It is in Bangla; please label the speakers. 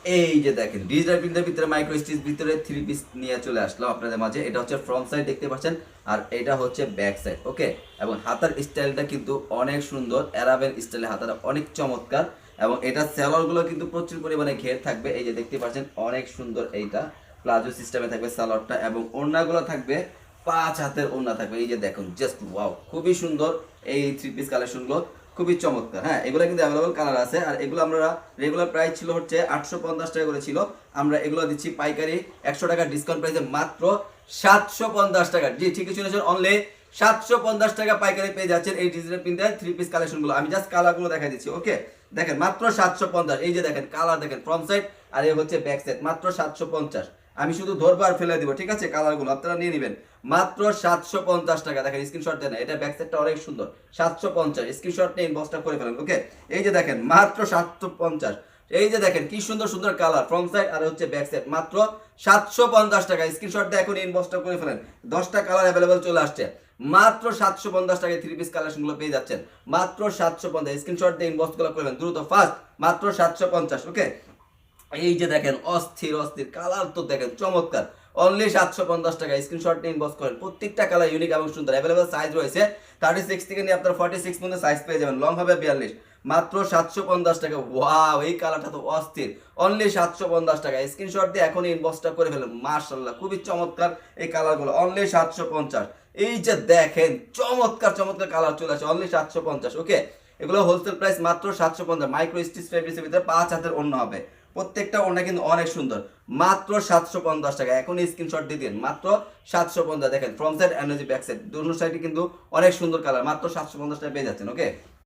Speaker 1: এই যে দেখেন ডিজিটাল প্রিন্টের ভিতরে মাইক্রো স্টিচ ভিতরে 3 পিস নিয়ে চলে আসলাম আপনাদের মাঝে। এটা হচ্ছে ফ্রন্ট সাইড দেখতে পাচ্ছেন, আর এটা হচ্ছে ব্যাক সাইড। ওকে, এবং হাতার স্টাইলটা কিন্তু অনেক সুন্দর, অ্যারাবেন স্টাইলে হাতাটা অনেক চমৎকার। এবং এটা সালোয়ারগুলো কিন্তু প্রচুর পরিমাণে ঘের থাকবে, এই যে দেখতে পাচ্ছেন অনেক সুন্দর। এইটা প্লাজো সিস্টেমে থাকবে সালোয়ারটা, এবং ওড়নাগুলো থাকবে 5 হাতের ওড়না থাকবে। এই যে দেখুন জাস্ট ওয়াও, খুবই সুন্দর এই 3 পিস কালেকশনগুলো, খুবই চমৎকার। হ্যাঁ, এগুলো কিন্তু অ্যাভেলেবল কালার আছে। আর এগুলো আমরা রেগুলার প্রাইস ছিল হচ্ছে 850 টাকা করে ছিল, আমরা এগুলো দিচ্ছি পাইকারি 100 টাকা ডিসকাউন্ট প্রাইসে মাত্র 750 টাকা। জি ঠিকই শুনেছেন, অনলি 750 টাকা পাইকারি পেয়ে যাচ্ছেন এই ডিজিটাল প্রিন্টের 3 পিস কালেকশনগুলো। আমি জাস্ট কালারগুলো দেখাই দিচ্ছি। ওকে, দেখেন মাত্র 750। এই যে দেখেন কালার দেখেন, ফ্রন্ট সাইড আর এই হচ্ছে ব্যাক সাইড, মাত্র 750। আমি শুধু ধরবো আর ফেলে দিব, ঠিক আছে? কালারগুলো আপনারা নিয়ে নেবেন মাত্র 750 টাকা। দেখেন স্ক্রিনশট দেন, এটা ব্যাক সাইডটা অনেক সুন্দর। 750 স্ক্রিনশট নিয়ে ইনবক্সটা করে ফেলেন। ওকে, এই যে দেখেন মাত্র 750। এই যে দেখেন কি সুন্দর সুন্দর কালার, ফ্রন্ট সাইড আর হচ্ছে ব্যাক সাইড, মাত্র 750 টাকা। স্ক্রিনশট দিয়ে এখন ইনবক্সটা করে ফেলেন। 10টা কালার অ্যাভেলেবল চলে আসছে, মাত্র 750 টাকায় 3 পিস কালেকশনগুলো পেয়ে যাচ্ছেন মাত্র 750। স্ক্রিনশট দিয়ে ইনবক্সগুলো করবেন দ্রুত ফাস্ট, মাত্র 750। ওকে, এই যে দেখেন অস্থির অস্থির কালার, তো দেখেন চমৎকার, অনলি 750 টাকা। স্ক্রিনশট নিয়ে ইনবক্স করেন। প্রত্যেকটা কালার ইউনিক এবং সুন্দর। অ্যাভেলেবল সাইজ রয়েছে 36 থেকে নিয়ে আপনার 46 পর্যন্ত সাইজ পেয়ে যাবেন, লং হবে 42, মাত্র 750 টাকা। ওয়াও, এই কালারটা তো অস্থির, অনলি 750 টাকা। স্ক্রিনশট দিয়ে এখনই ইনবক্সটা করে ফেলেন। মাশাআল্লাহ, খুবই চমৎকার এই কালারগুলো, অনলি 750। এই যে দেখেন চমৎকার চমৎকার কালার চলে আসে, অনলি 750। ওকে, এগুলো হোলসেল প্রাইস মাত্র 750। মাইক্রো স্টিচ ফেব্রিক্সের ভিতরে 5 হাতের ওড়না হবে, প্রত্যেকটা ওড়না কিন্তু অনেক সুন্দর, মাত্র 750 টাকা। এখন স্ক্রিনশট দিয়ে দিন, মাত্র 750। দেখেন front side and back side দুটো সাইডে কিন্তু অনেক সুন্দর কালার, মাত্র 750 টাকা পেয়ে যাচ্ছেন। ওকে।